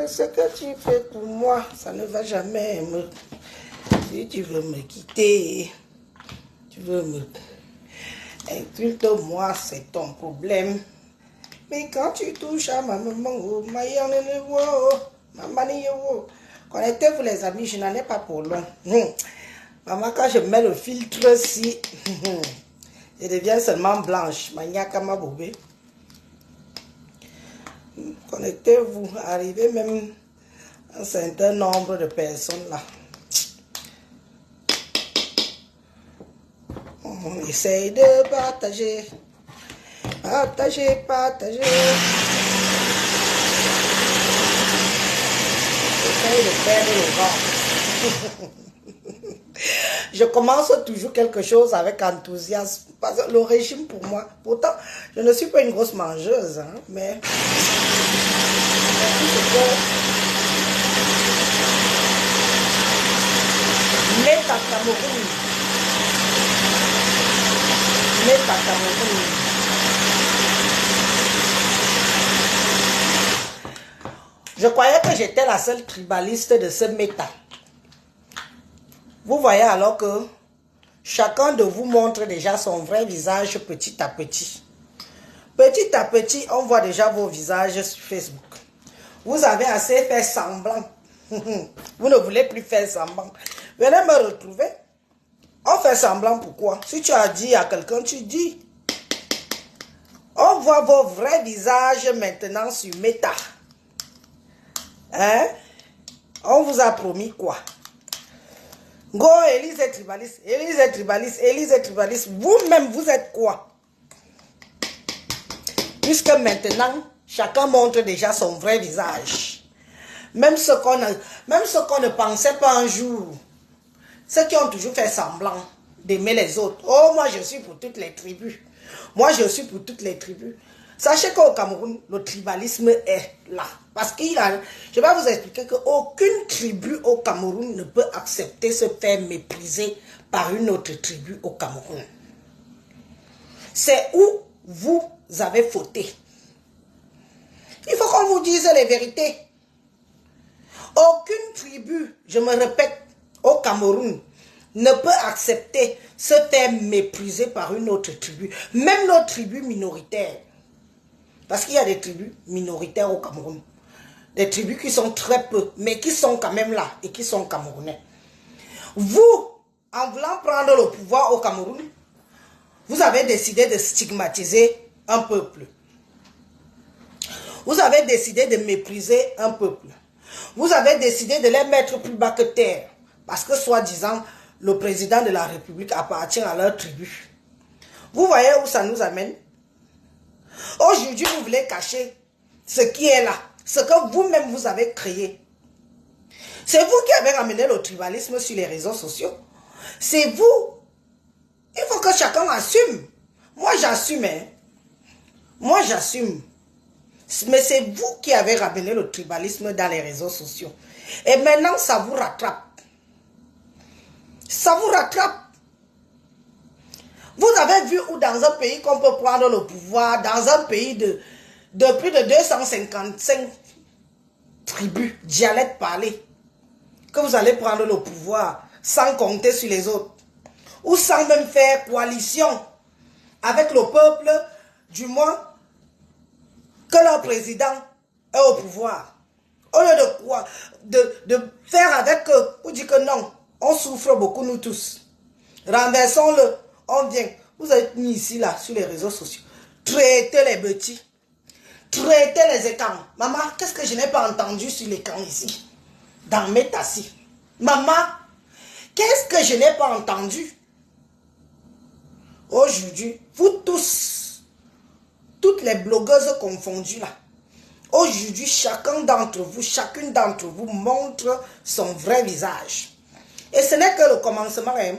Ce que tu fais pour moi, ça ne va jamais me... Si tu veux me quitter, tu veux me... Insulte-moi, c'est ton problème. Mais quand tu touches à ma maman, connectez-vous les amis, je n'en ai pas pour long. Maman, quand je mets le filtre si je deviens seulement blanche. Maniaka ma bobé. Connectez-vous, arrivez même un certain nombre de personnes là. On essaye de partager. Partager, partager. Essaye de faire le vent. Je commence toujours quelque chose avec enthousiasme. Parce que le régime pour moi, pourtant, je ne suis pas une grosse mangeuse, hein, mais... Meta Cameroun. Meta Cameroun. Je croyais que j'étais la seule tribaliste de ce méta. Vous voyez alors que chacun de vous montre déjà son vrai visage petit à petit. Petit à petit, on voit déjà vos visages sur Facebook. Vous avez assez fait semblant. Vous ne voulez plus faire semblant. Venez me retrouver. On fait semblant pourquoi? Si tu as dit à quelqu'un, tu dis. On voit vos vrais visages maintenant sur Meta. Hein? On vous a promis quoi? Go, Élise est tribaliste, Élise est tribaliste, Élise est tribaliste. Vous-même, vous êtes quoi? Puisque maintenant, chacun montre déjà son vrai visage. Même ce qu'on ne pensait pas un jour. Ceux qui ont toujours fait semblant d'aimer les autres. Oh, moi, je suis pour toutes les tribus. Moi, je suis pour toutes les tribus. Sachez qu'au Cameroun, le tribalisme est là. Parce qu'il a... Je vais vous expliquer qu'aucune tribu au Cameroun ne peut accepter se faire mépriser par une autre tribu au Cameroun. C'est où vous avez fauté. Il faut qu'on vous dise les vérités. Aucune tribu, je me répète, au Cameroun, ne peut accepter se faire mépriser par une autre tribu. Même nos tribus minoritaires. Parce qu'il y a des tribus minoritaires au Cameroun. Des tribus qui sont très peu, mais qui sont quand même là et qui sont camerounais. Vous, en voulant prendre le pouvoir au Cameroun, vous avez décidé de stigmatiser un peuple. Vous avez décidé de mépriser un peuple. Vous avez décidé de les mettre plus bas que terre. Parce que, soi-disant, le président de la République appartient à leur tribu. Vous voyez où ça nous amène? Aujourd'hui, vous voulez cacher ce qui est là. Ce que vous-même vous avez créé. C'est vous qui avez ramené le tribalisme sur les réseaux sociaux. C'est vous. Il faut que chacun assume. Moi, j'assume. Hein. Moi, j'assume. Mais c'est vous qui avez ramené le tribalisme dans les réseaux sociaux. Et maintenant, ça vous rattrape. Ça vous rattrape. Vous avez vu où dans un pays qu'on peut prendre le pouvoir, dans un pays de plus de 255 tribus, dialectes parlés, que vous allez prendre le pouvoir sans compter sur les autres, ou sans même faire coalition avec le peuple, du moins que leur président est au pouvoir. Au lieu de quoi? De faire avec eux, vous dites que non, on souffre beaucoup nous tous. Renversons-le, on vient. Vous êtes mis ici, là, sur les réseaux sociaux. Traitez les petits. Traitez les écrans. Maman, qu'est-ce que je n'ai pas entendu sur l'écran ici? Dans mes tassis. Maman, qu'est-ce que je n'ai pas entendu? Aujourd'hui, vous tous, toutes les blogueuses confondues là, Aujourd'hui, chacune d'entre vous montre son vrai visage. Et ce n'est que le commencement. Hein.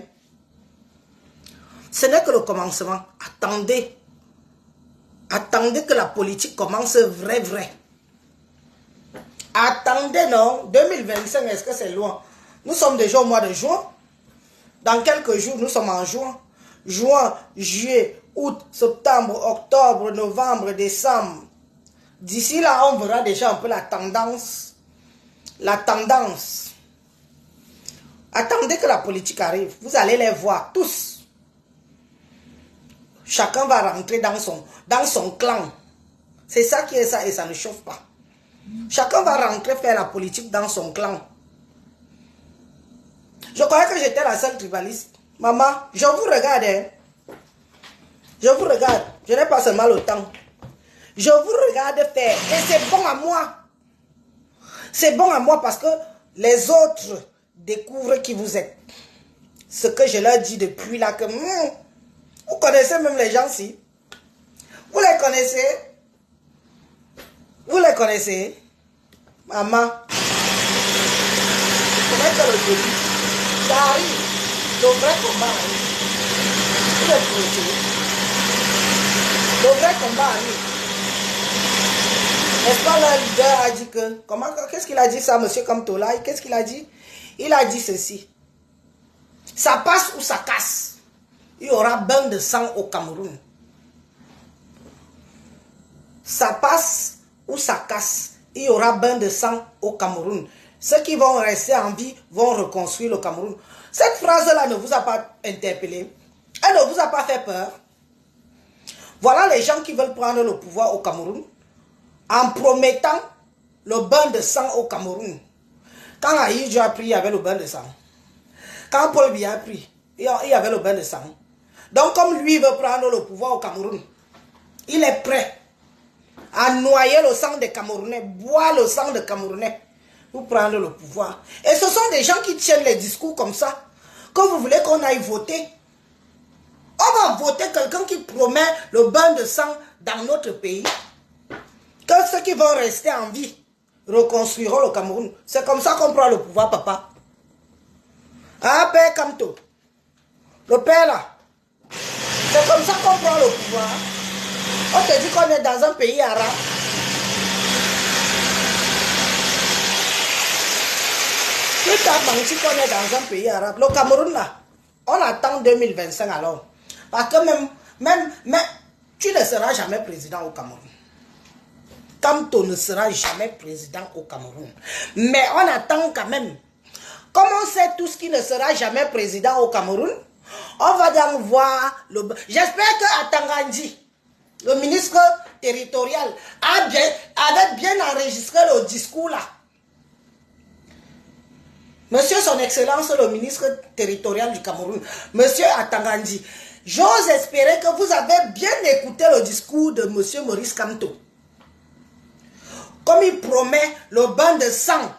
Ce n'est que le commencement. Attendez. Attendez que la politique commence vrai. Attendez, non. 2025, est-ce que c'est loin? Nous sommes déjà au mois de juin. Dans quelques jours, nous sommes en juin. Juin, juillet, août, septembre, octobre, novembre, décembre. D'ici là, on verra déjà un peu la tendance. La tendance. Attendez que la politique arrive. Vous allez les voir tous. Chacun va rentrer dans son clan. C'est ça qui est ça et ça ne chauffe pas. Chacun va rentrer faire la politique dans son clan. Je croyais que j'étais la seule tribaliste. Maman, je vous regarde. Hein. Je vous regarde. Je n'ai pas seulement le temps. Je vous regarde faire. Et c'est bon à moi. C'est bon à moi parce que les autres découvrent qui vous êtes. Ce que je leur dis depuis là que... vous connaissez même les gens-ci. Vous les connaissez. Vous les connaissez. Maman. C'est vrai que le début. Ça arrive. Le vrai combat arrive. Vous les connaissez. Le vrai combat arrive. N'est-ce pas, le leader a dit que... Qu'est-ce qu'il a dit ça, monsieur Kamtola? Qu'est-ce qu'il a dit? Il a dit ceci. Ça passe ou ça casse. Il y aura bain de sang au Cameroun. Ça passe ou ça casse. Il y aura bain de sang au Cameroun. Ceux qui vont rester en vie vont reconstruire le Cameroun. Cette phrase-là ne vous a pas interpellé. Elle ne vous a pas fait peur. Voilà les gens qui veulent prendre le pouvoir au Cameroun en promettant le bain de sang au Cameroun. Quand Aïdjo a pris, il y avait le bain de sang. Quand Paul Biya a pris, il y avait le bain de sang. Donc comme lui veut prendre le pouvoir au Cameroun, il est prêt à noyer le sang des Camerounais, boire le sang des Camerounais pour prendre le pouvoir. Et ce sont des gens qui tiennent les discours comme ça. Quand vous voulez qu'on aille voter, on va voter quelqu'un qui promet le bain de sang dans notre pays. Que ceux qui vont rester en vie reconstruiront le Cameroun. C'est comme ça qu'on prend le pouvoir, papa. Ah, Père Kamto. Le père là. C'est comme ça qu'on prend le pouvoir. On te dit qu'on est dans un pays arabe. Tu t'as menti qu'on est dans un pays arabe. Le Cameroun là, on attend 2025 alors. Parce que même, tu ne seras jamais président au Cameroun. Kamto ne sera jamais président au Cameroun. Mais on attend quand même. Comme on sait tous qui ne sera jamais président au Cameroun, on va donc voir le... J'espère que Atangandi, le ministre territorial, avait bien enregistré le discours là. Monsieur son excellence le ministre territorial du Cameroun, monsieur Atangandi, j'ose espérer que vous avez bien écouté le discours de monsieur Maurice Kamto. Comme il promet le bain de sang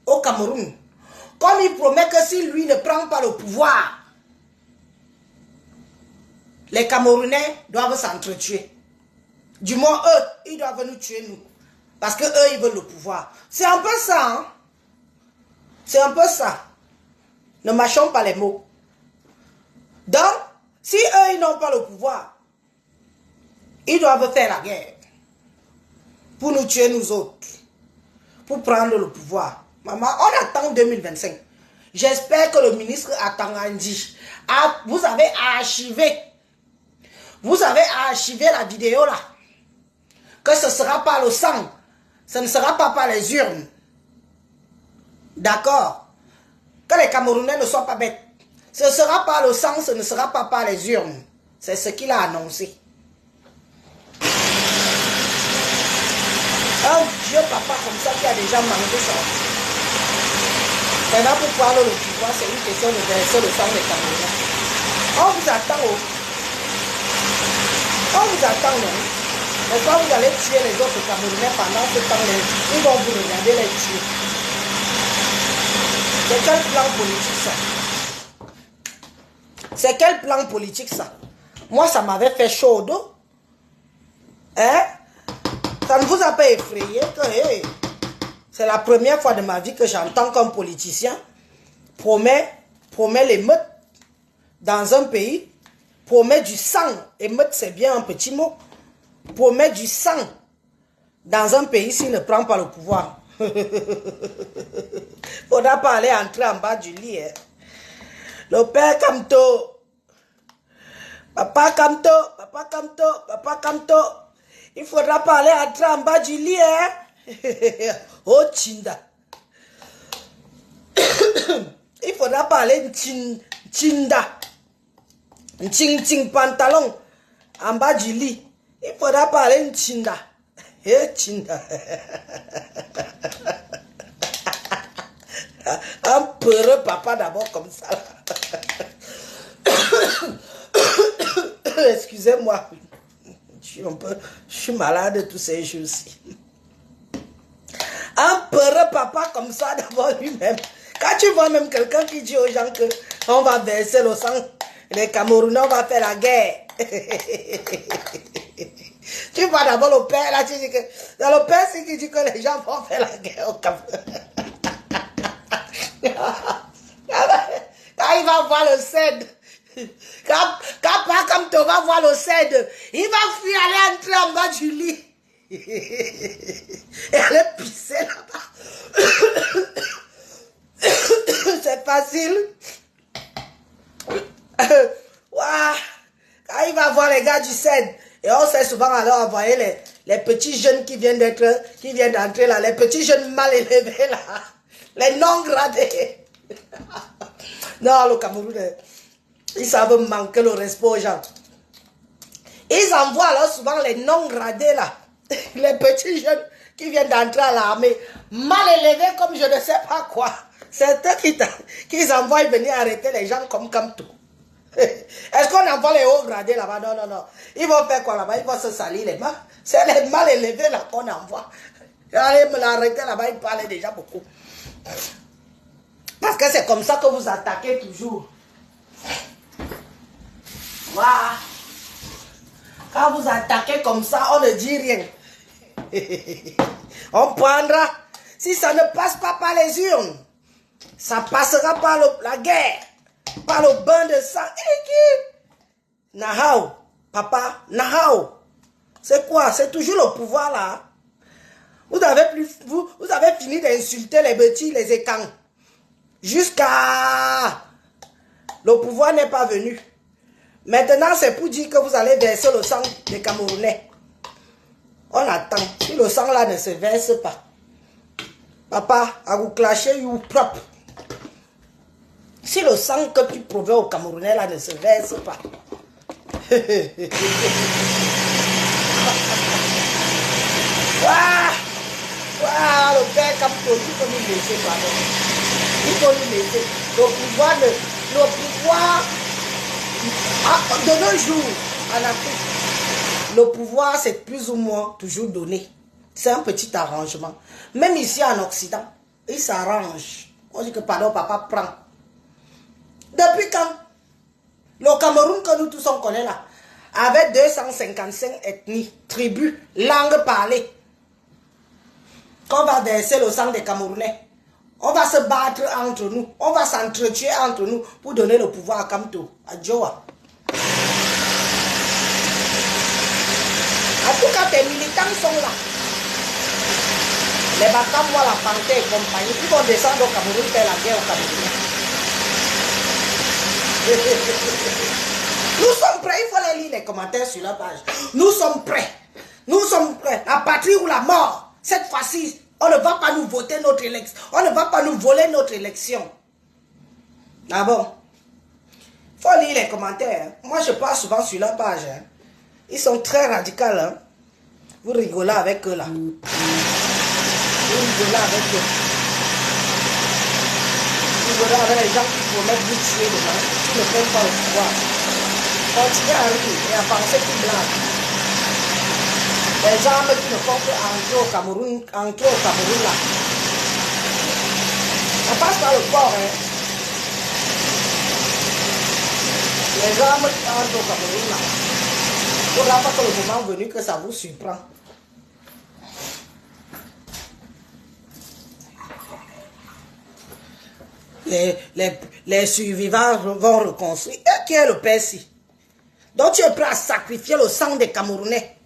au Cameroun. Comme il promet que si lui ne prend pas le pouvoir, les Camerounais doivent s'entretuer. Du moins, eux, ils doivent nous tuer, nous. Parce que eux, ils veulent le pouvoir. C'est un peu ça, hein? C'est un peu ça. Ne mâchons pas les mots. Donc, si eux, ils n'ont pas le pouvoir, ils doivent faire la guerre. Pour nous tuer, nous autres. Pour prendre le pouvoir. Maman, on attend 2025. J'espère que le ministre Atangandi, vous avez archivé. Vous avez archivé la vidéo là. Que ce ne sera pas le sang. Ce ne sera pas par les urnes. D'accord? Que les Camerounais ne soient pas bêtes. Ce ne sera pas le sang, ce ne sera pas par les urnes. C'est ce qu'il a annoncé. Un vieux papa comme ça qui a déjà mangé ça. Maintenant pour prendre le pouvoir, c'est une question de verser le sang des Camerounais. On vous attend. On vous attend, non? Mais quand vous allez tuer les autres Camerounais pendant ce temps, ils vont vous regarder les tuer. C'est quel plan politique ça? C'est quel plan politique ça? Moi, ça m'avait fait chaud au dos. Hein? Ça ne vous a pas effrayé que hey, c'est la première fois de ma vie que j'entends qu'un politicien promet l'émeute dans un pays, promet du sang. Émeute, c'est bien un petit mot. Promet du sang dans un pays s'il ne prend pas le pouvoir. Faudra pas aller entrer en bas du lit. Hein. Le père Kamto, papa Kamto, papa Kamto, papa Kamto. Il faudra pas aller entrer en bas du lit. Hein. Oh Chinda. Il faudra pas aller Chinda. Ching pantalon en bas du lit. Il faudra pas aller Chinda. Chinda. Un peureux papa d'abord comme ça. Excusez-moi. Je suis malade tous ces jours-ci. Un peureux papa comme ça d'abord lui-même. Quand tu vois même quelqu'un qui dit aux gens que on va verser le sang, les Camerounais, on va faire la guerre. Tu vois d'abord le père, là, tu dis que... Dans le père, c'est qui dit que les gens vont faire la guerre au Cameroun. Quand il va voir le CED, quand pas comme tu vas voir le CED, il va fuir aller entrer en bas du lit. Et aller pisser là-bas. C'est facile. Ouah. Quand il va voir les gars du CED, et on sait souvent alors envoyer les petits jeunes qui viennent d'entrer là, les petits jeunes mal élevés là, les non gradés. Non, le Cameroun, ils savent manquer le respect aux gens. Ils envoient alors souvent les non gradés là, les petits jeunes qui viennent d'entrer à l'armée, mal élevés comme je ne sais pas quoi. C'est eux qui envoient venir arrêter les gens comme tout. Est-ce qu'on envoie les hauts gradés là-bas? Non, non, non. Ils vont faire quoi là-bas? Ils vont se salir les mains. C'est les mal élevés là qu'on envoie. Allez me l'arrêter là-bas, il parlait déjà beaucoup. Parce que c'est comme ça que vous attaquez toujours. Voilà. Quand vous attaquez comme ça, on ne dit rien. On prendra. Si ça ne passe pas par les urnes, ça passera par la guerre. Par le bain de sang. Nahao, papa, Nahao. C'est quoi? C'est toujours le pouvoir là. Vous avez fini d'insulter les petits, les écans. Jusqu'à... Le pouvoir n'est pas venu. Maintenant, c'est pour dire que vous allez verser le sang des Camerounais. On attend. Si le sang là ne se verse pas. Papa, à vous clasher, you propre. Si le sang que tu prouvais au Camerounais là ne se verse pas. Waouh, le père Kamto, il faut nous laisser, pardon. Il faut nous laisser. Le pouvoir de nos jours en Afrique, le pouvoir c'est plus ou moins toujours donné. C'est un petit arrangement. Même ici en Occident, ils s'arrangent. On dit que pardon, papa prend. Depuis quand? Le Cameroun que nous tous on connaît là, avec 255 ethnies, tribus, langues parlées, qu'on va verser le sang des Camerounais. On va se battre entre nous, on va s'entretuer entre nous pour donner le pouvoir à Kamto, à Joa. En tout cas, tes militants sont là. Les Bakamois, la Panthère et compagnie, ils vont descendre au Cameroun faire la guerre au Cameroun. Nous sommes prêts, il faut les lire les commentaires sur la page. Nous sommes prêts. Nous sommes prêts. La patrie ou la mort. Cette fois-ci, on ne va pas nous voter notre élection. On ne va pas nous voler notre élection. Ah bon? Il faut lire les commentaires. Moi, je passe souvent sur la page. Ils sont très radicaux. Hein? Vous rigolez avec eux là. Vous rigolez avec eux. Vous rigolez avec les gens qui promettent vous tuer demain. Qui ne prennent pas le pouvoir. Continuez à rire et à penser qu'ils blaguent. Les gens qui ne font que entrer au Cameroun là. Ça passe par le corps, hein. Les gens qui entrent au Cameroun là. Il ne faudra pas que le moment venu que ça vous surprend. les survivants vont reconstruire. Et qui est le père si? Donc tu es prêt à sacrifier le sang des Camerounais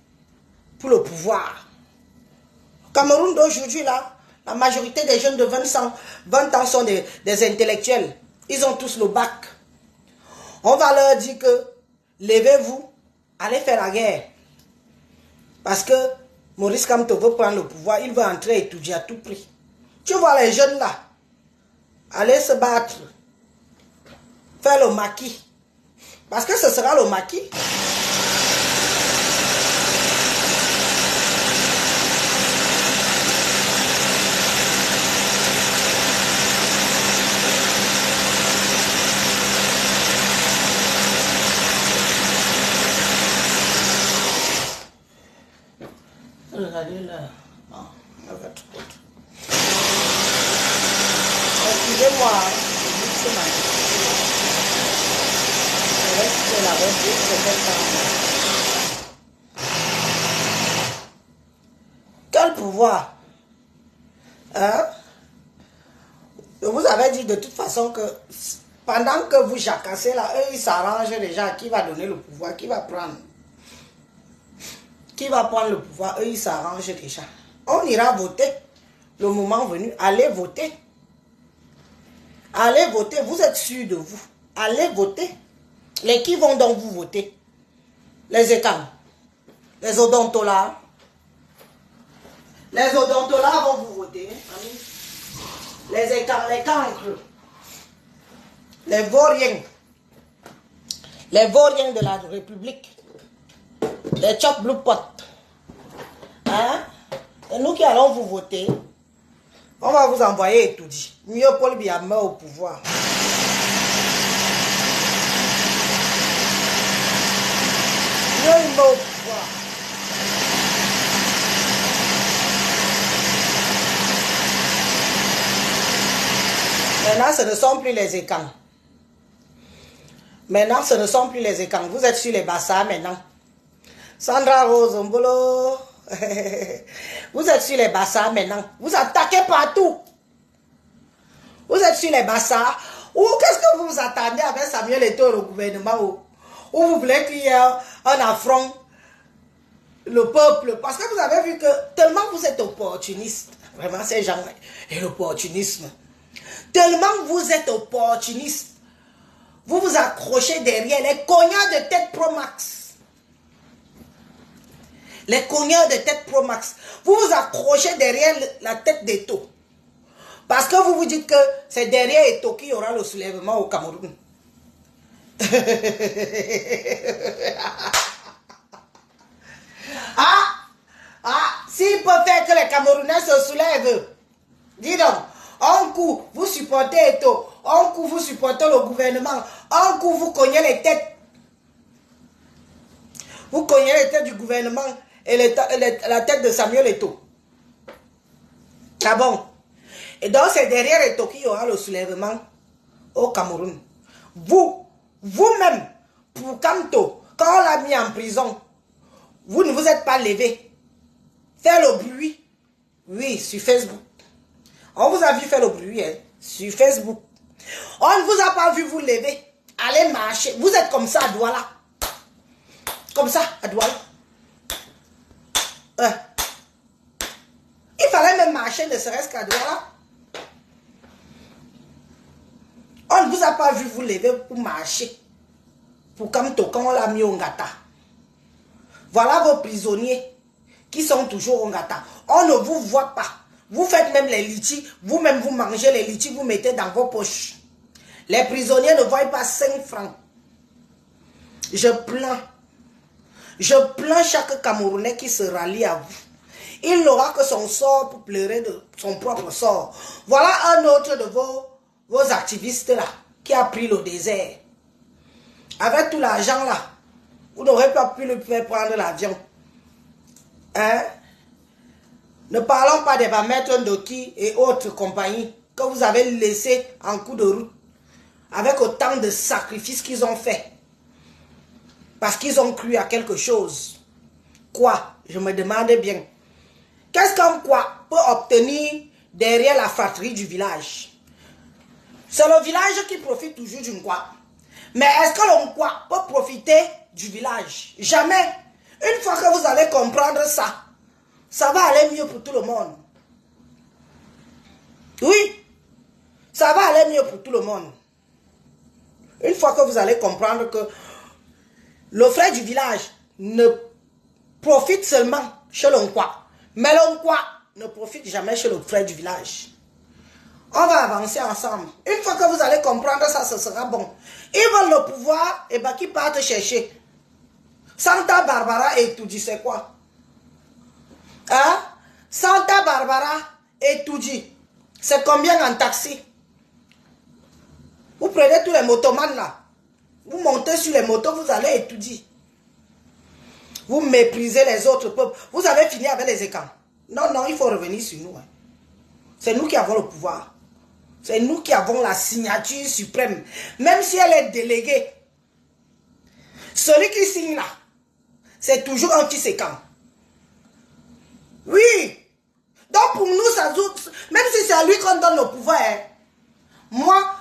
pour le pouvoir. Au Cameroun d'aujourd'hui, là, la majorité des jeunes de 20 ans sont des intellectuels. Ils ont tous le bac. On va leur dire que levez-vous, allez faire la guerre. Parce que Maurice Kamto veut prendre le pouvoir, il veut entrer et étudier à tout prix. Tu vois les jeunes là, aller se battre, faire le maquis. Parce que ce sera le maquis. Regardez là. Non, on va trop. Excusez-moi, c'est ma la quel pouvoir? Hein? Je vous avais dit de toute façon que pendant que vous jacassez là, eux ils s'arrangent déjà qui va donner le pouvoir, qui va prendre. Qui va prendre le pouvoir? Eux ils s'arrangent déjà. On ira voter. Le moment venu, allez voter. Allez voter, vous êtes sûr de vous. Allez voter. Les qui vont donc vous voter? Les écans. Les odontolars. Les odontolars vont vous voter. Les écans, les cancres. Les vauriens. Les vauriens de la République. Les chop blue pot. Hein? Et nous qui allons vous voter, on va vous envoyer tout dit. Mieux Paul Biya meurt au pouvoir. Mieux il meurt au pouvoir. Maintenant, ce ne sont plus les écans. Maintenant, ce ne sont plus les écans. Vous êtes sur les bassins maintenant. Sandra Rose Mbolo. Vous êtes sur les bassins maintenant. Vous attaquez partout. Vous êtes sur les bassins. Ou qu'est-ce que vous vous attendez avec Samuel Eto'o au gouvernement? Ou vous voulez qu'il y ait un affront le peuple? Parce que vous avez vu que tellement vous êtes opportuniste. Vraiment, ces gens et l'opportunisme. Tellement vous êtes opportuniste. Vous vous accrochez derrière les cognards de tête Pro Max. Les cognards de tête Pro Max. Vous vous accrochez derrière la tête d'Eto'o. Parce que vous vous dites que c'est derrière Eto'o qu'il y aura le soulèvement au Cameroun. S'il peut faire que les Camerounais se soulèvent, dis donc, un coup vous supportez Eto'o, un coup vous supportez le gouvernement, un coup vous cognez les têtes. Vous cognez les têtes du gouvernement et la tête de Samuel Eto'o. Ah bon? Et donc c'est derrière Eto'o qu'il y aura le soulèvement au Cameroun. Vous-même, pour Kamto, quand on l'a mis en prison, vous ne vous êtes pas levé. Faire le bruit, oui, sur Facebook. On vous a vu faire le bruit, hein, sur Facebook. On ne vous a pas vu vous lever, aller marcher. Vous êtes comme ça à Douala. Comme ça à Douala. Il fallait même marcher, ne serait-ce qu'à Douala. On ne vous a pas vu vous lever pour marcher. Pour Kamto, quand on l'a mis au Ngata. Voilà vos prisonniers qui sont toujours au Ngata. On ne vous voit pas. Vous faites même les litchis. Vous-même, vous mangez les litchis, vous mettez dans vos poches. Les prisonniers ne voient pas 5 francs. Je plains. Je plains chaque Camerounais qui se rallie à vous. Il n'aura que son sort pour pleurer de son propre sort. Voilà un autre de vos activistes là qui a pris le désert. Avec tout l'argent là, vous n'aurez pas pu le faire prendre l'avion. Hein? Ne parlons pas des Bamettre Ndoki et autres compagnies que vous avez laissés en cours de route. Avec autant de sacrifices qu'ils ont fait. Parce qu'ils ont cru à quelque chose. Quoi? Je me demande bien. Qu'est-ce qu'on quoi peut obtenir derrière la fratrie du village? C'est le village qui profite toujours du Nkwa. Mais est-ce que le Nkwa peut profiter du village? Jamais. Une fois que vous allez comprendre ça, ça va aller mieux pour tout le monde. Oui, ça va aller mieux pour tout le monde. Une fois que vous allez comprendre que le frère du village ne profite seulement chez le Nkwa, mais le Nkwa ne profite jamais chez le frère du village. On va avancer ensemble. Une fois que vous allez comprendre ça, ce sera bon. Ils veulent le pouvoir, et bien qui partent chercher. Santa Barbara et tout dit, c'est quoi? Hein? Santa Barbara et tout dit, c'est combien en taxi? Vous prenez tous les motomans là. Vous montez sur les motos, vous allez étudier. Vous méprisez les autres peuples. Vous avez fini avec les écans. Non, non, il faut revenir sur nous. Hein. C'est nous qui avons le pouvoir. C'est nous qui avons la signature suprême. Même si elle est déléguée. Celui qui signe là, c'est toujours un qui s'écant. Oui. Donc pour nous, ça joue. Même si c'est à lui qu'on donne le pouvoir. Hein. Moi,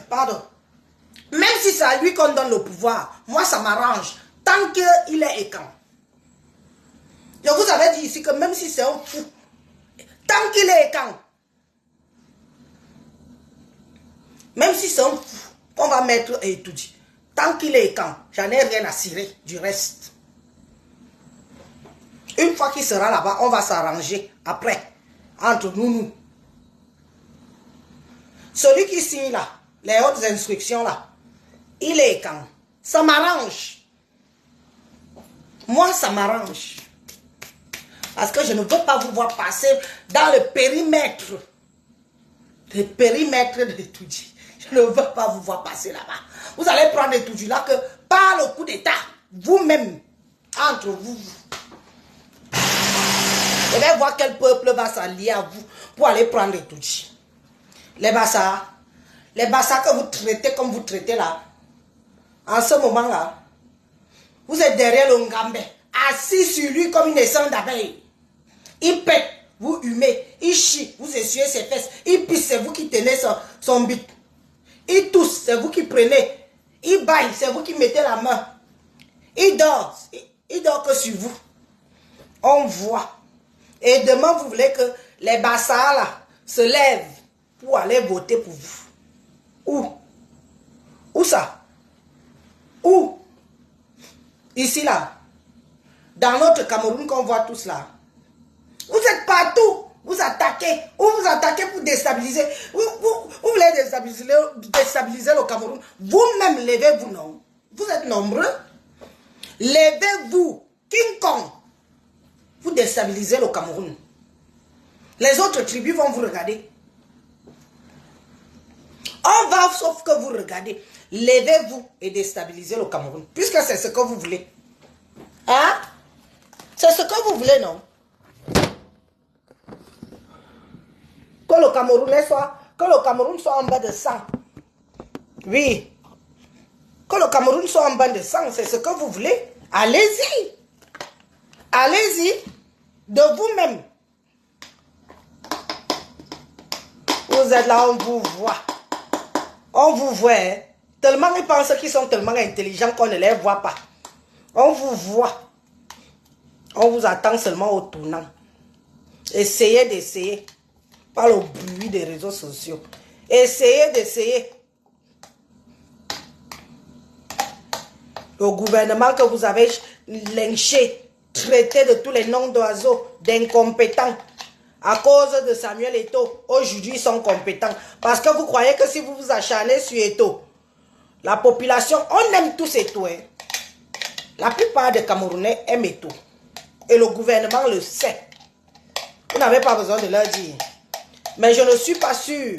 pardon. Même si c'est à lui qu'on donne le pouvoir, moi ça m'arrange. Tant qu'il est écant. Je vous avais dit ici que même si c'est un fou, tant qu'il est écant, même si c'est un fou, on va mettre et tout dit. Tant qu'il est écant, j'en ai rien à cirer du reste. Une fois qu'il sera là-bas, on va s'arranger après, entre nous. Celui qui signe là, les hautes instructions là, il est écant. Ça m'arrange. Moi, ça m'arrange. Parce que je ne veux pas vous voir passer dans le périmètre. Le périmètre de l'étude. Je ne veux pas vous voir passer là-bas. Vous allez prendre l'étude là que par le coup d'état, vous-même, entre vous. Vous allez voir quel peuple va s'allier à vous pour aller prendre l'étude. Les Bassa que vous traitez comme vous traitez là, en ce moment-là, vous êtes derrière le Ngambé, assis sur lui comme une essence d'abeille. Il pète, vous humez, il chie, vous essuyez ses fesses, il pisse, c'est vous qui tenez son bit. Il tousse, c'est vous qui prenez. Il baille, c'est vous qui mettez la main. Il dort que sur vous. On voit. Et demain, vous voulez que les Bassas là se lèvent pour aller voter pour vous. Où? Où ça? Où? Ici là. Dans notre Cameroun qu'on voit tous là. Vous êtes partout. Vous attaquez. Ou vous attaquez pour déstabiliser. Vous voulez déstabiliser le Cameroun. Vous-même, levez-vous, non? Vous êtes nombreux. Levez-vous. King Kong. Vous déstabilisez le Cameroun. Les autres tribus vont vous regarder. On va, sauf que vous regardez. Levez-vous et déstabilisez le Cameroun. Puisque c'est ce que vous voulez. Hein? C'est ce que vous voulez, non? Que le Cameroun soit en bas de sang. Oui. Que le Cameroun soit en bas de sang, c'est ce que vous voulez. Allez-y. Allez-y. De vous-même. Vous êtes là, on vous voit. On vous voit. Hein? Tellement ils pensent qu'ils sont tellement intelligents qu'on ne les voit pas. On vous voit. On vous attend seulement au tournant. Essayez d'essayer. Par le bruit des réseaux sociaux. Essayez d'essayer. Le gouvernement que vous avez lynché, traité de tous les noms d'oiseaux, d'incompétents, à cause de Samuel Eto'o, aujourd'hui ils sont compétents. Parce que vous croyez que si vous vous acharnez sur Eto'o, la population, on aime tous Eto'o. Hein. La plupart des Camerounais aiment Eto'o. Et le gouvernement le sait. Vous n'avez pas besoin de leur dire. Mais je ne suis pas sûr.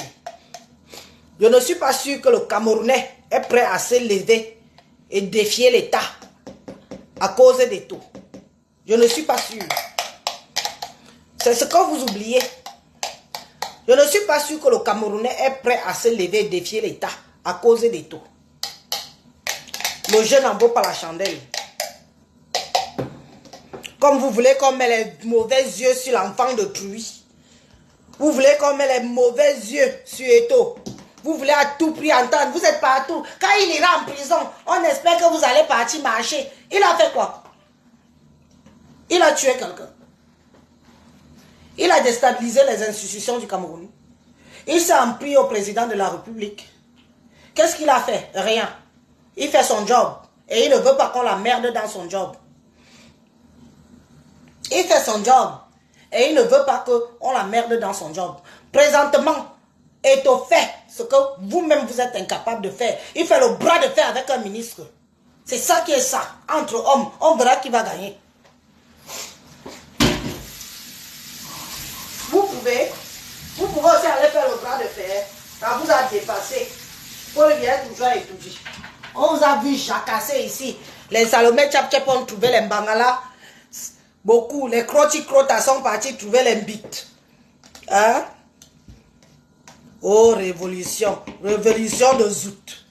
Je ne suis pas sûr que le Camerounais est prêt à se lever et défier l'État à cause d'Eto'o. Je ne suis pas sûr. C'est ce que vous oubliez. Je ne suis pas sûr que le Camerounais est prêt à se lever et défier l'État à cause d'Eto'o. Le jeu n'en vaut pas la chandelle. Comme vous voulez qu'on mette les mauvais yeux sur l'enfant d'autrui. Vous voulez qu'on mette les mauvais yeux sur Eto'o. vous voulez à tout prix entendre, vous êtes partout. Quand il ira en prison, on espère que vous allez partir marcher. Il a fait quoi? Il a tué quelqu'un. Il a déstabilisé les institutions du Cameroun. Il s'est en pris au président de la République. Qu'est-ce qu'il a fait? Rien. Il fait son job. Et il ne veut pas qu'on la merde dans son job. Il fait son job. Et il ne veut pas qu'on la merde dans son job. Présentement, Eto'o fait ce que vous-même vous êtes incapable de faire. Il fait le bras de fer avec un ministre. C'est ça qui est ça. Entre hommes, on verra qui va gagner. Vous pouvez aussi aller faire le bras de fer. Ça vous a dépassé. Pour le bien toujours étudier. On vous a vu jacasser ici. Les Salomé Tchap ont trouvé les Mbangala. Beaucoup. Les Kroti-Krota sont partis trouver les bites. Hein? Oh, révolution. Révolution de Zout.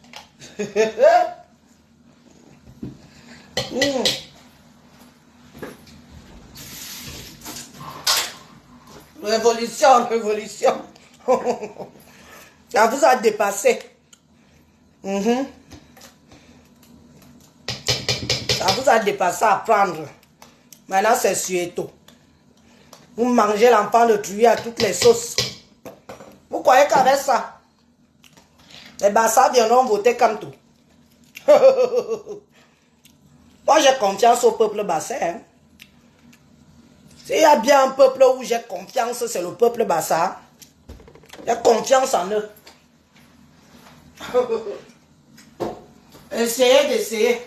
Révolution, révolution. Ça vous a dépassé. Ça vous a dépassé à prendre. Maintenant, c'est sur Eto'o. Vous mangez l'enfant de truie à toutes les sauces. Vous croyez qu'avec ça, les Bassa viendront voter comme tout. Moi, j'ai confiance au peuple Bassa. Hein. S'il y a bien un peuple où j'ai confiance, c'est le peuple Bassa. J'ai confiance en eux. Essayez d'essayer.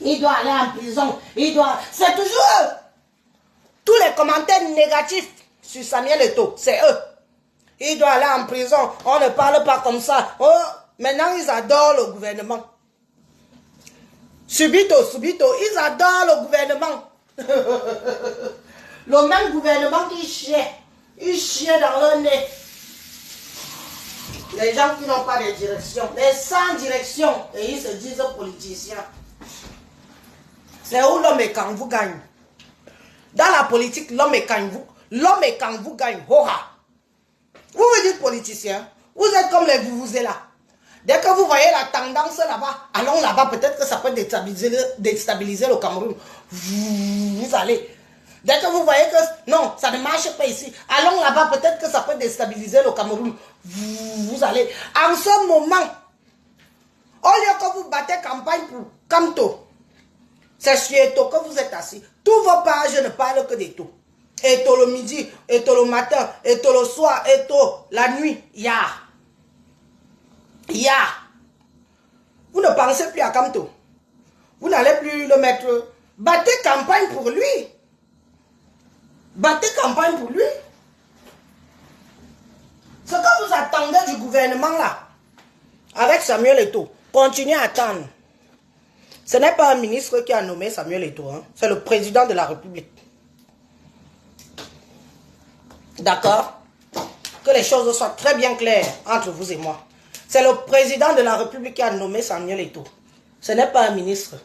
Il doit aller en prison. Il doit... C'est toujours eux. Tous les commentaires négatifs sur Samuel Eto'o, c'est eux. Il doit aller en prison. On ne parle pas comme ça. Oh, maintenant, ils adorent le gouvernement. Subito, ils adorent le gouvernement. Le même gouvernement qui chiait. Ils chiaient dans leur nez. Les gens qui n'ont pas de direction. Mais sans direction. Et ils se disent politiciens. C'est où l'homme est quand vous gagnez. Dans la politique, l'homme est quand vous. L'homme est quand vous gagnez. Hoha. Vous vous dites politicien. Vous êtes comme les là. Dès que vous voyez la tendance là-bas, allons là-bas, peut-être que ça peut déstabiliser le Cameroun. Vous allez. Dès que vous voyez que non, ça ne marche pas ici, allons là-bas, peut-être que ça peut déstabiliser le Cameroun. Vous allez. En ce moment, au lieu que vous battez campagne pour Kamto, c'est sur Eto'o que vous êtes assis. Tous vos pages ne parlent que d'Eto'o. Eto'o le midi, Eto'o le matin, Eto'o le soir, Eto'o la nuit. Vous ne pensez plus à Kamto. Vous n'allez plus le mettre. Battez campagne pour lui. Battez campagne pour lui. Ce que vous attendez du gouvernement là, avec Samuel Eto'o, continuez à attendre. Ce n'est pas un ministre qui a nommé Samuel Eto'o, hein. C'est le président de la République. D'accord? Que les choses soient très bien claires entre vous et moi. C'est le président de la République qui a nommé Samuel Eto'o. Ce n'est pas un ministre.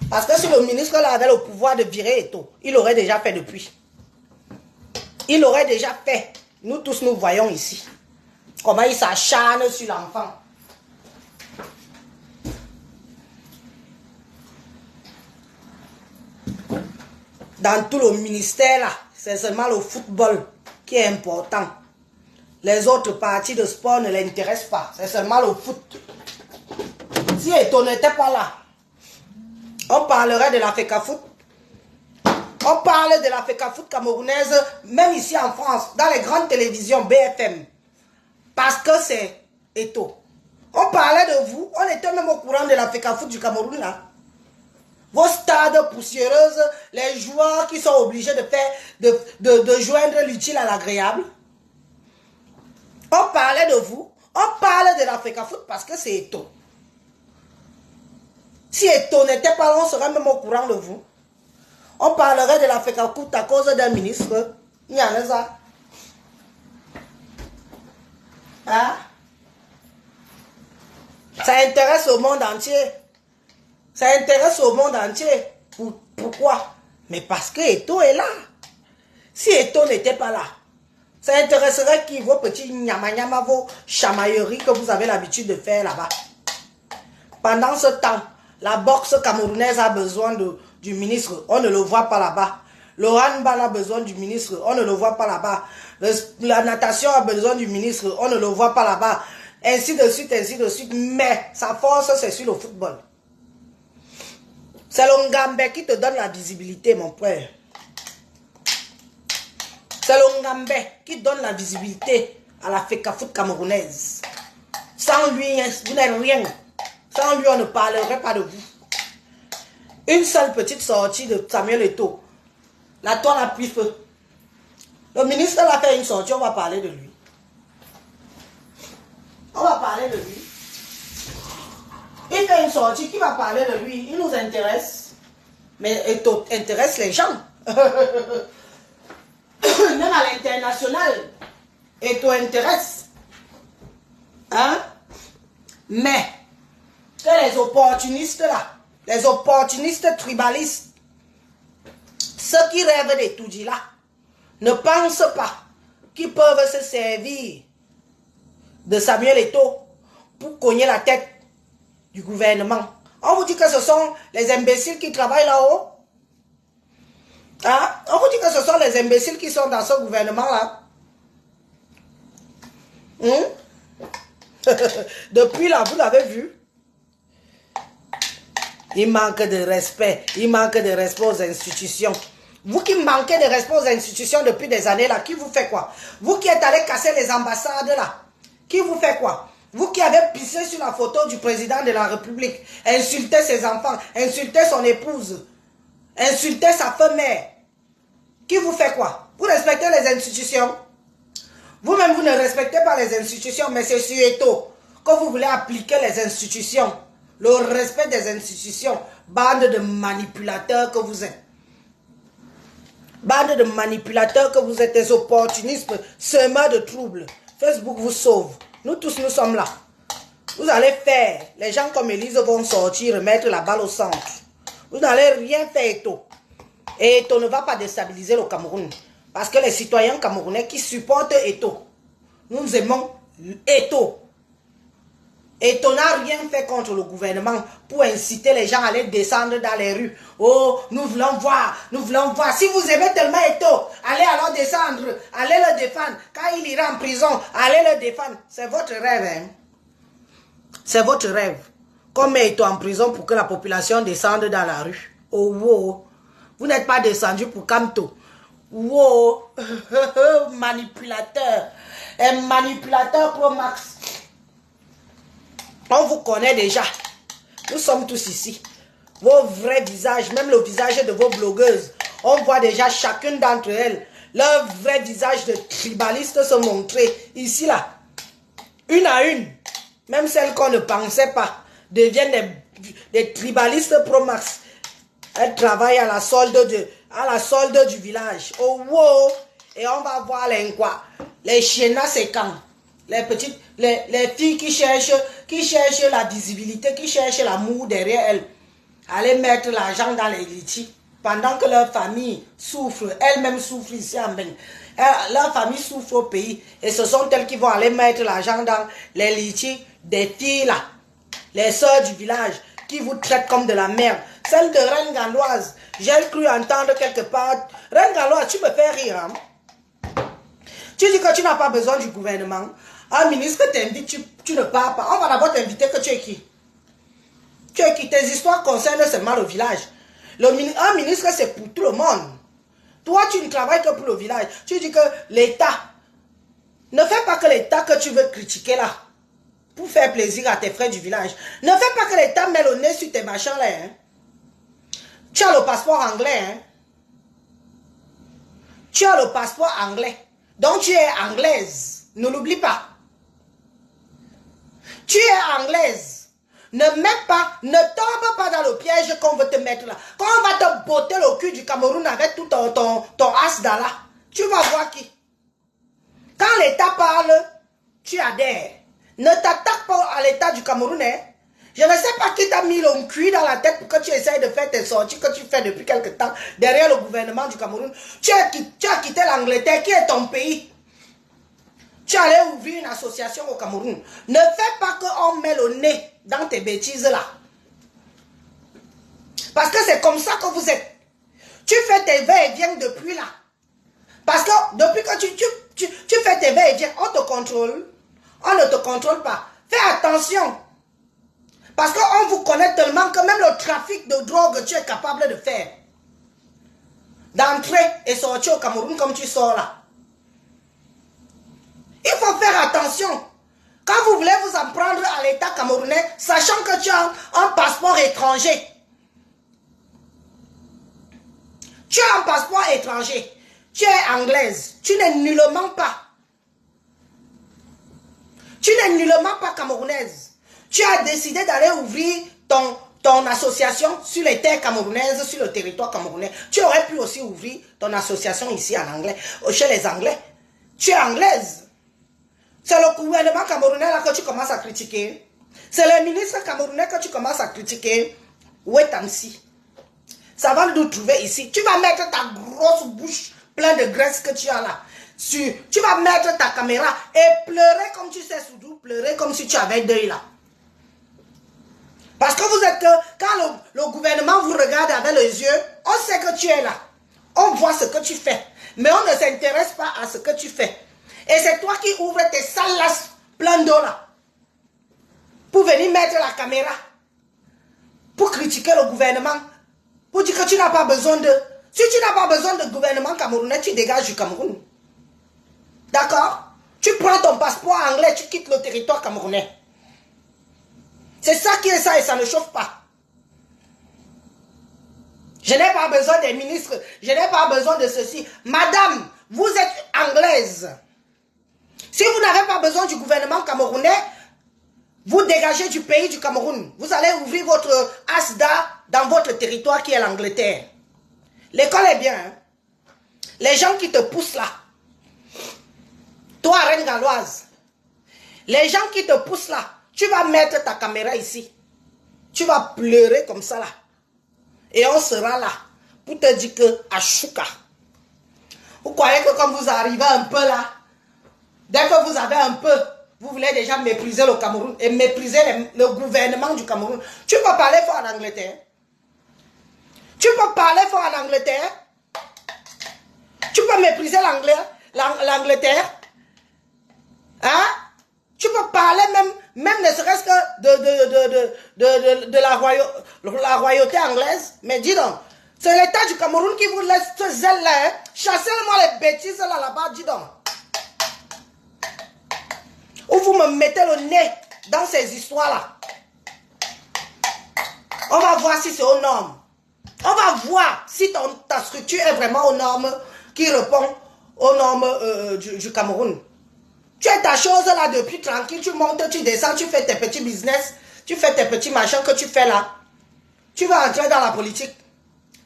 Parce que si le ministre là avait le pouvoir de virer Eto'o, il l'aurait déjà fait depuis. Il l'aurait déjà fait. Nous tous, nous voyons ici. Comment il s'acharne sur l'enfant. Dans tout le ministère là, c'est seulement le football qui est important. Les autres parties de sport ne l'intéressent pas. C'est seulement le foot. Si Eto'o n'était pas là, on parlerait de la FECAFOOT. On parle de la FECAFOOT camerounaise, même ici en France, dans les grandes télévisions BFM. Parce que c'est Eto'o. On parlait de vous, on était même au courant de la FECAFOOT du Cameroun là. Vos stades poussiéreuses, les joueurs qui sont obligés de faire, de joindre l'utile à l'agréable. On parlait de vous, on parle de la FECAFOOT parce que c'est Eto'o. Si Eto'o n'était pas là, on serait même au courant de vous. On parlerait de la FECAFOOT à cause d'un ministre. Il y en a ça. Hein? Ça intéresse au monde entier. Ça intéresse au monde entier. Pourquoi? Mais parce que Eto'o est là. Si Eto'o n'était pas là, Ça intéresserait qui vos petits nyama-nyama, vos chamailleries que vous avez l'habitude de faire là-bas. Pendant ce temps, la boxe camerounaise a besoin du ministre, on ne le voit pas là-bas. Le handball a besoin du ministre, on ne le voit pas là-bas. La natation a besoin du ministre, on ne le voit pas là-bas. Ainsi de suite, ainsi de suite. Mais sa force, c'est sur le football. C'est le Ngambé qui te donne la visibilité, mon frère. C'est le Ngambé qui donne la visibilité à la FECAFOOT camerounaise. Sans lui, vous n'êtes rien. Sans lui, on ne parlerait pas de vous. Une seule petite sortie de Samuel Eto'o. La toile a pris feu. Le ministre a fait une sortie, on va parler de lui. On va parler de lui. Il fait une sortie, qui va parler de lui? Il nous intéresse. Mais Eto'o intéresse les gens. Même à l'international, Eto'o intéresse. Hein? Mais, que les opportunistes là, les opportunistes tribalistes, ceux qui rêvent d'Etoudi là, ne pensent pas qu'ils peuvent se servir de Samuel Eto'o pour cogner la tête du gouvernement. On vous dit que ce sont les imbéciles qui travaillent là-haut. Hein? On vous dit que ce sont les imbéciles qui sont dans ce gouvernement-là. Depuis là, vous l'avez vu. Il manque de respect. Il manque de respect aux institutions. Vous qui manquez de respect aux institutions depuis des années là, qui vous fait quoi? Vous qui êtes allé casser les ambassades là, qui vous fait quoi? Vous qui avez pissé sur la photo du président de la République, insulté ses enfants, insulté son épouse, insulté sa femme-mère, qui vous fait quoi? Vous respectez les institutions? Vous-même, vous ne respectez pas les institutions, mais c'est sur Eto'o que vous voulez appliquer les institutions. Le respect des institutions. Bande de manipulateurs que vous êtes. Bande de manipulateurs que vous êtes, des opportunistes, semeurs de troubles. Facebook vous sauve. Nous tous, nous sommes là. Vous allez faire. Les gens comme Élise vont sortir, remettre la balle au centre. Vous n'allez rien faire, Eto'o. Et Eto'o ne va pas déstabiliser le Cameroun. Parce que les citoyens camerounais qui supportent Eto'o, nous aimons Eto'o. Eto'o n'a rien fait contre le gouvernement pour inciter les gens à aller descendre dans les rues. Oh, nous voulons voir, nous voulons voir. Si vous aimez tellement Eto'o, allez alors descendre, allez le défendre. Quand il ira en prison, allez le défendre. C'est votre rêve, hein? C'est votre rêve. Comme Eto'o en prison pour que la population descende dans la rue. Oh, wow. Vous n'êtes pas descendu pour Kamto. Wow. Manipulateur. Un manipulateur pro max. On vous connaît déjà. Nous sommes tous ici. Vos vrais visages, même le visage de vos blogueuses. On voit déjà chacune d'entre elles. Leur vrai visage de tribaliste se montrer. Ici, là. Une à une. Même celles qu'on ne pensait pas. Deviennent des tribalistes pro max. Elles travaillent à la solde du village. Oh, wow. Et on va voir les chiennas séquents. Les petites, les filles qui cherchent la visibilité, qui cherchent l'amour derrière elles. Aller mettre l'argent dans les litchis. Pendant que leur famille souffre, elles-mêmes souffrent ici en Beng. Leur famille souffre au pays. Et ce sont elles qui vont aller mettre l'argent dans les litchis des filles là. Les sœurs du village qui vous traitent comme de la merde. Celle de Reine Gandoise, j'ai cru entendre quelque part. Reine Gandoise, tu me fais rire. Hein? Tu dis que tu n'as pas besoin du gouvernement. Un ministre t'invite, tu ne pars pas. On va d'abord t'inviter que tu es qui? Tu es qui? Tes histoires concernent seulement le village. Un ministre, c'est pour tout le monde. Toi, tu ne travailles que pour le village. Tu dis que l'État, ne fais pas que l'État que tu veux critiquer là, pour faire plaisir à tes frères du village. Ne fais pas que l'État met le nez sur tes machins là. Hein. Tu as le passeport anglais. Hein. Tu as le passeport anglais. Donc tu es anglaise. Ne l'oublie pas. Tu es anglaise. Ne tombe pas dans le piège qu'on veut te mettre là. Quand on va te botter le cul du Cameroun avec tout ton as là, tu vas voir qui. Quand l'État parle, tu adhères. Ne t'attaque pas à l'État du Cameroun. Hein. Je ne sais pas qui t'a mis le cuit dans la tête pour que tu essayes de faire tes sorties que tu fais depuis quelque temps derrière le gouvernement du Cameroun. Tu as quitté l'Angleterre, qui est ton pays. Tu allais ouvrir une association au Cameroun. Ne fais pas qu'on met le nez dans tes bêtises là. Parce que c'est comme ça que vous êtes. Tu fais tes va-et-vient depuis là. Parce que depuis que tu fais tes va-et-vient, on te contrôle. On ne te contrôle pas. Fais attention. Parce qu'on vous connaît tellement que même le trafic de drogue, tu es capable de faire. D'entrer et sortir au Cameroun comme tu sors là. Il faut faire attention. Quand vous voulez vous en prendre à l'État camerounais, sachant que tu as un passeport étranger. Tu as un passeport étranger. Tu es anglaise. Tu n'es nullement pas. Tu n'es nullement pas camerounaise. Tu as décidé d'aller ouvrir ton association sur les terres camerounaises, sur le territoire camerounais. Tu aurais pu aussi ouvrir ton association ici en anglais, chez les Anglais. Tu es anglaise. C'est le gouvernement camerounais là que tu commences à critiquer. C'est les ministres camerounais que tu commences à critiquer. Wait and see. Ça va nous trouver ici. Tu vas mettre ta grosse bouche pleine de graisse que tu as là. Tu vas mettre ta caméra et pleurer comme tu sais Soudou, pleurer comme si tu avais deuil là. Parce que vous êtes quand le gouvernement vous regarde avec les yeux, on sait que tu es là. On voit ce que tu fais. Mais on ne s'intéresse pas à ce que tu fais. Et c'est toi qui ouvres tes sales lasses plein d'eau là. Pour venir mettre la caméra. Pour critiquer le gouvernement. Pour dire que tu n'as pas besoin de... Si tu n'as pas besoin de gouvernement camerounais, tu dégages du Cameroun. D'accord? Tu prends ton passeport anglais, tu quittes le territoire camerounais. C'est ça qui est ça et ça ne chauffe pas. Je n'ai pas besoin des ministres. Je n'ai pas besoin de ceci. Madame, vous êtes anglaise. Si vous n'avez pas besoin du gouvernement camerounais, vous dégagez du pays du Cameroun. Vous allez ouvrir votre ASDA dans votre territoire qui est l'Angleterre. L'école est bien. Hein? Les gens qui te poussent là. Toi, reine galloise. Les gens qui te poussent là. Tu vas mettre ta caméra ici. Tu vas pleurer comme ça là. Et on sera là pour te dire que Ashuka. Vous croyez que quand vous arrivez un peu là, dès que vous avez un peu, vous voulez déjà mépriser le Cameroun et mépriser le gouvernement du Cameroun. Tu peux parler fort en Angleterre. Tu peux parler fort en Angleterre. Tu peux mépriser l'Angleterre. Hein? Tu peux parler même ne serait-ce que de la royauté anglaise. Mais dis donc, c'est l'État du Cameroun qui vous laisse ce zèle-là. Hein? Chassez-moi les bêtises là-bas, dis donc. Ou vous me mettez le nez dans ces histoires-là. On va voir si c'est aux normes. On va voir si ta structure est vraiment aux normes qui répond aux normes du Cameroun. Tu as ta chose là depuis tranquille, tu montes, tu descends, tu fais tes petits business, tu fais tes petits machins que tu fais là. Tu vas entrer dans la politique.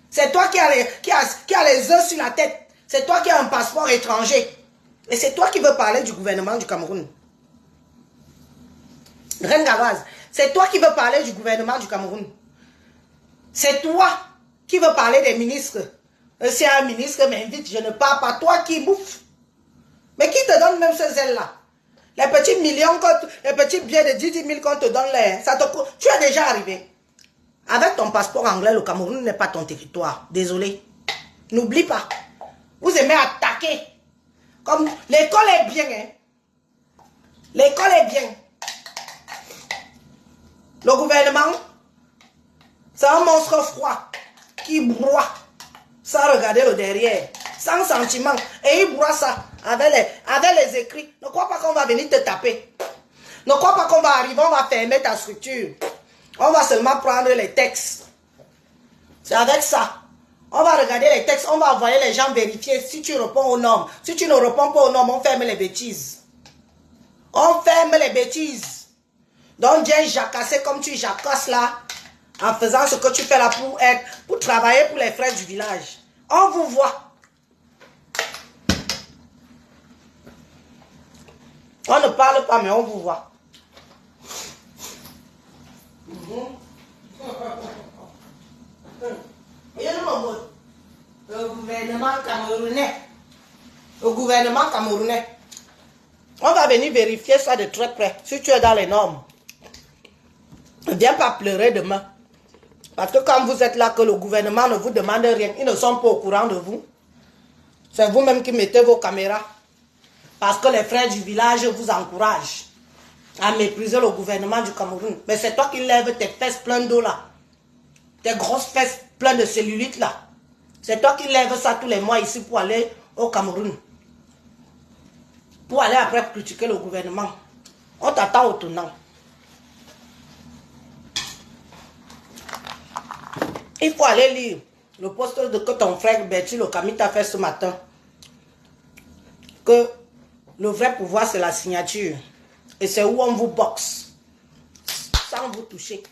C'est toi qui as les œufs sur la tête. C'est toi qui as un passeport étranger. Et c'est toi qui veux parler du gouvernement du Cameroun. Reine galloise, c'est toi qui veux parler du gouvernement du Cameroun. C'est toi qui veux parler des ministres. Si un ministre m'invite, je ne parle pas. Toi qui bouffe. Mais qui te donne même ces ailes-là? Les petits millions, les petits billets de 10 000 qu'on te donne, tu es déjà arrivé. Avec ton passeport anglais, le Cameroun n'est pas ton territoire. Désolé. N'oublie pas. Vous aimez attaquer. Comme l'école est bien. Hein? L'école est bien. Le gouvernement, c'est un monstre froid qui broie sans regarder le derrière, sans sentiment. Et il broie ça avec les écrits. Ne crois pas qu'on va venir te taper. Ne crois pas qu'on va arriver, on va fermer ta structure. On va seulement prendre les textes. C'est avec ça. On va regarder les textes, on va envoyer les gens vérifier si tu réponds aux normes. Si tu ne réponds pas aux normes, on ferme les bêtises. On ferme les bêtises. Donc viens jacasser comme tu jacasses là, en faisant ce que tu fais là pour travailler pour les frères du village. On vous voit. On ne parle pas, mais on vous voit. Le gouvernement camerounais. Le gouvernement camerounais. On va venir vérifier ça de très près. Si tu es dans les normes. Ne viens pas pleurer demain. Parce que quand vous êtes là, que le gouvernement ne vous demande rien, ils ne sont pas au courant de vous. C'est vous-même qui mettez vos caméras. Parce que les frères du village vous encouragent à mépriser le gouvernement du Cameroun. Mais c'est toi qui lèves tes fesses pleines d'eau là. Tes grosses fesses pleines de cellulite là. C'est toi qui lèves ça tous les mois ici pour aller au Cameroun. Pour aller après critiquer le gouvernement. On t'attend au tournant. Il faut aller lire le post que ton frère Bertie Lokami t'a fait ce matin. Que le vrai pouvoir c'est la signature. Et c'est où on vous boxe. Sans vous toucher.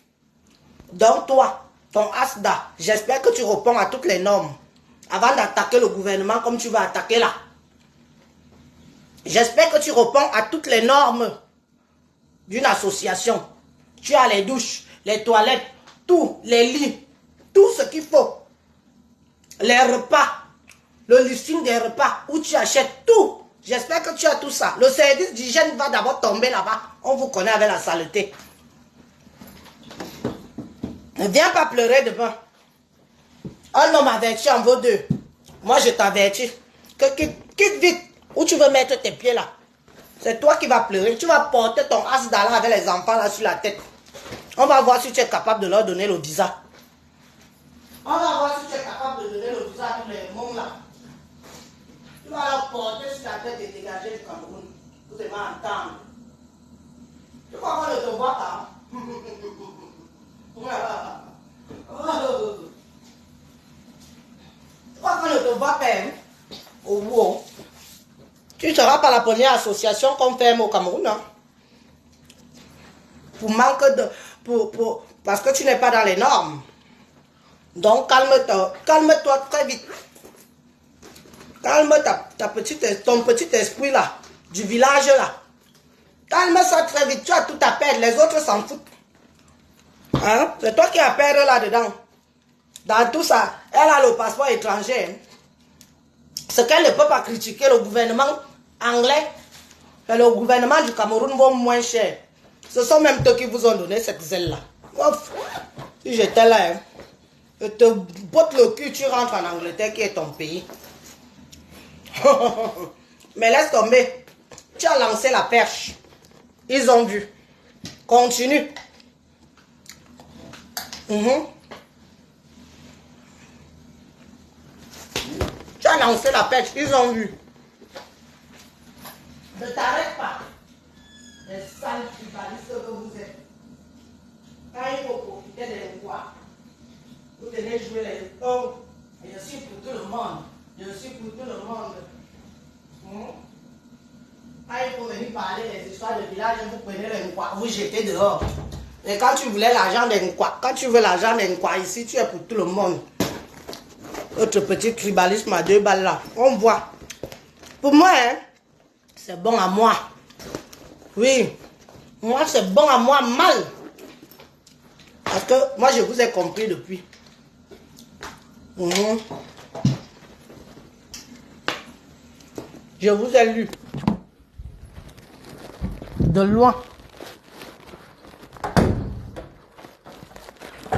Donc toi, ton ASDA, j'espère que tu réponds à toutes les normes. Avant d'attaquer le gouvernement comme tu vas attaquer là. J'espère que tu réponds à toutes les normes d'une association. Tu as les douches, les toilettes, tous les lits. Tout ce qu'il faut. Les repas. Le listing des repas. Où tu achètes tout. J'espère que tu as tout ça. Le service d'hygiène va d'abord tomber là-bas. On vous connaît avec la saleté. Ne viens pas pleurer demain. Un homme averti en vaut deux. Moi je t'avertis. Quitte vite. Où tu veux mettre tes pieds là. C'est toi qui vas pleurer. Tu vas porter ton asda là avec les enfants là sur la tête. On va voir si tu es capable de leur donner le visa. On va voir si tu es capable de donner le visa à tous les mondes là. Tu vas leur porter sur la tête et dégager du Cameroun. Vous allez m'entendre. Tu crois qu'on ne te voit pas? Tu crois qu'on ne te voit pas? Oh, wow. Tu ne seras pas la première association qu'on ferme au Cameroun. Hein? Pour manque de... parce que tu n'es pas dans les normes. Donc calme-toi très vite. Calme ton petit esprit là, du village là. Calme ça très vite, tu as tout à perdre, les autres s'en foutent. Hein? C'est toi qui as perdre là-dedans. Dans tout ça, elle a le passeport étranger. Hein? Ce qu'elle ne peut pas critiquer, le gouvernement anglais et le gouvernement du Cameroun vont moins cher. Ce sont même eux qui vous ont donné cette zèle là. Si j'étais là, hein? Je te botte le cul, tu rentres en Angleterre qui est ton pays. Mais laisse tomber. Tu as lancé la perche. Ils ont vu. Continue. Tu as lancé la perche. Ils ont vu. Ne t'arrête pas. Les sales tribalistes que vous êtes. Quand il faut profiter des voix. Vous tenez jouer les oh, je suis pour tout le monde. Je suis pour tout le monde. Quand il faut venir parler des histoires de village, vous prenez les Nkwa, vous jetez dehors. Et quand tu voulais l'argent des Nkwa, quand tu veux l'argent des Nkwa ici, tu es pour tout le monde. Votre petit tribalisme à 2 balles là, on voit. Pour moi, hein, c'est bon à moi. Oui, moi c'est bon à moi mal. Parce que moi je vous ai compris depuis. Je vous ai lu de loin.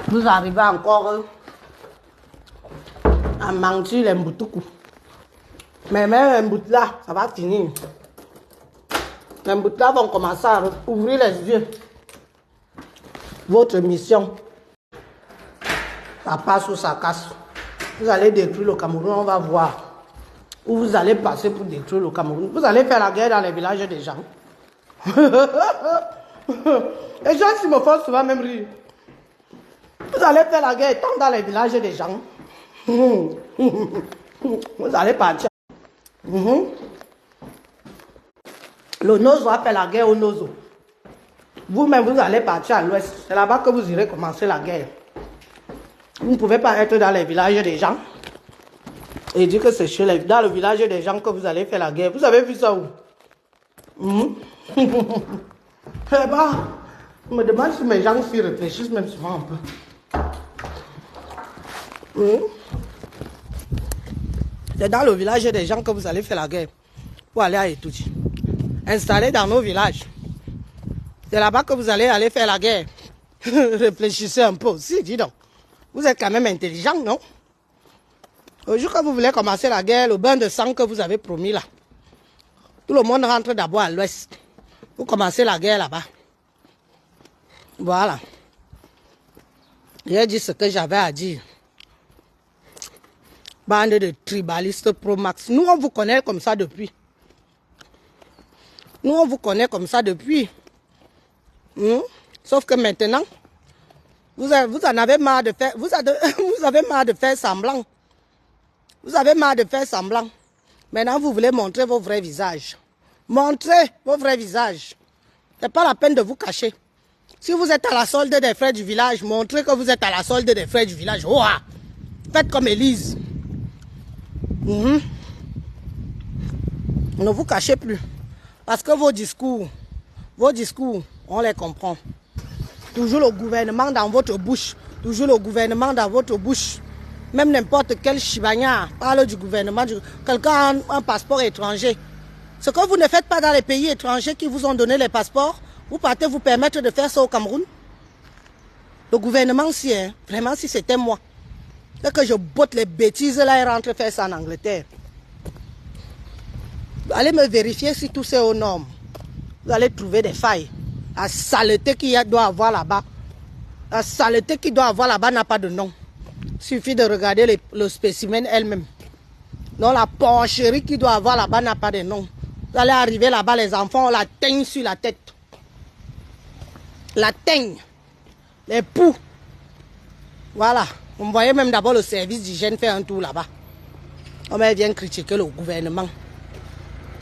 Vous arrivez encore à mentir les Mboutoukou. Mais même les Mboutou là, ça va finir. Les Mboutou là vont commencer à ouvrir les yeux. Votre mission, ça passe ou ça casse. Vous allez détruire le Cameroun, on va voir. Où vous allez passer pour détruire le Cameroun. Vous allez faire la guerre dans les villages des gens. Les gens qui me font souvent même rire. Vous allez faire la guerre tant dans les villages des gens. Vous allez partir. Le Nozo a fait la guerre au Nozo. Vous-même, vous allez partir à l'ouest. C'est là-bas que vous irez commencer la guerre. Vous ne pouvez pas être dans les villages des gens et dire que c'est dans le village des gens que vous allez faire la guerre. Vous avez vu ça où? Eh ben, je me demande si mes gens s'y réfléchissent même souvent un peu. C'est dans le village des gens que vous allez faire la guerre. Pour aller à Etouti. installés dans nos villages. C'est là-bas que vous allez aller faire la guerre. Réfléchissez un peu aussi, dis donc. Vous êtes quand même intelligent, non? Au jour que vous voulez commencer la guerre, le bain de sang que vous avez promis là. Tout le monde rentre d'abord à l'ouest. Vous commencez la guerre là-bas. Voilà. J'ai dit ce que j'avais à dire. Bande de tribalistes pro-max. Nous, on vous connaît comme ça depuis. Nous, on vous connaît comme ça depuis. Sauf que maintenant, vous en avez marre de faire, vous avez marre de faire semblant. Vous avez marre de faire semblant. Maintenant, vous voulez montrer vos vrais visages. Montrez vos vrais visages. Ce n'est pas la peine de vous cacher. Si vous êtes à la solde des frères du village, montrez que vous êtes à la solde des frères du village. Ouah! Faites comme Élise. Ne vous cachez plus. Parce que vos discours, on les comprend. Toujours le gouvernement dans votre bouche. Toujours le gouvernement dans votre bouche. Même n'importe quel chibagnard parle du gouvernement. Quelqu'un a un passeport étranger. Ce que vous ne faites pas dans les pays étrangers qui vous ont donné les passeports, vous partez vous permettre de faire ça au Cameroun. Le gouvernement, si, hein, vraiment, si c'était moi, dès que je botte les bêtises là et rentre faire ça en Angleterre. Allez me vérifier si tout c'est aux normes. Vous allez trouver des failles. La saleté qu'il doit avoir là-bas. La saleté qu'il doit avoir là-bas n'a pas de nom. Il suffit de regarder le spécimen elle-même. Non, la porcherie qu'il doit avoir là-bas n'a pas de nom. Vous allez arriver là-bas, les enfants ont la teigne sur la tête. La teigne. Les poux. Voilà. On voyait même d'abord le service d'hygiène faire un tour là-bas. Elle vient critiquer le gouvernement.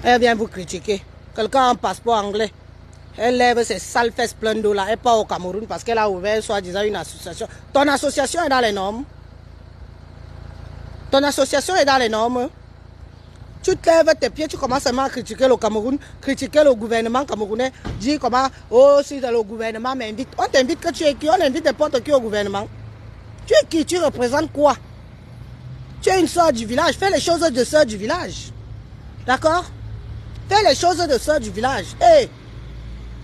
Elle vient vous critiquer. Quelqu'un a un passeport anglais. Elle lève ses sales fesses pleines d'eau là. Elle part au Cameroun parce qu'elle a ouvert soi-disant une association. Ton association est dans les normes. Ton association est dans les normes. Tu te lèves tes pieds, tu commences seulement à critiquer le Cameroun, critiquer le gouvernement camerounais, dire comment, oh, si le gouvernement m'invite. On t'invite que tu es qui? On invite n'importe qui au gouvernement. Tu es qui? Tu représentes quoi? Tu es une sœur du village. Fais les choses de sœur du village. D'accord? Fais les choses de sœur du village. Hey!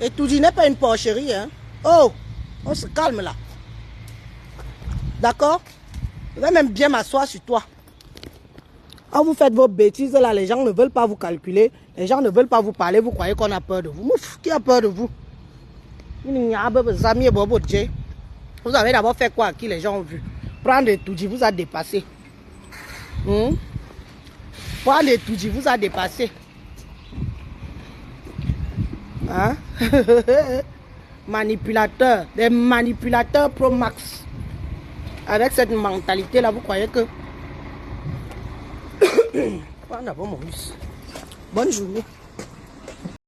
Et tout dit n'est pas une porcherie, hein? Oh! On se calme là. D'accord? Je vais même bien m'asseoir sur toi. Quand vous faites vos bêtises là, les gens ne veulent pas vous calculer. Les gens ne veulent pas vous parler. Vous croyez qu'on a peur de vous. Mouf, qui a peur de vous? Vous avez d'abord fait quoi à qui les gens ont vu? Prendre des tout dit vous a dépassé. Prendre des tout dit vous a dépassé. Hein? Manipulateurs. Des manipulateurs pro max. Avec cette mentalité là, vous croyez que... Bonne journée.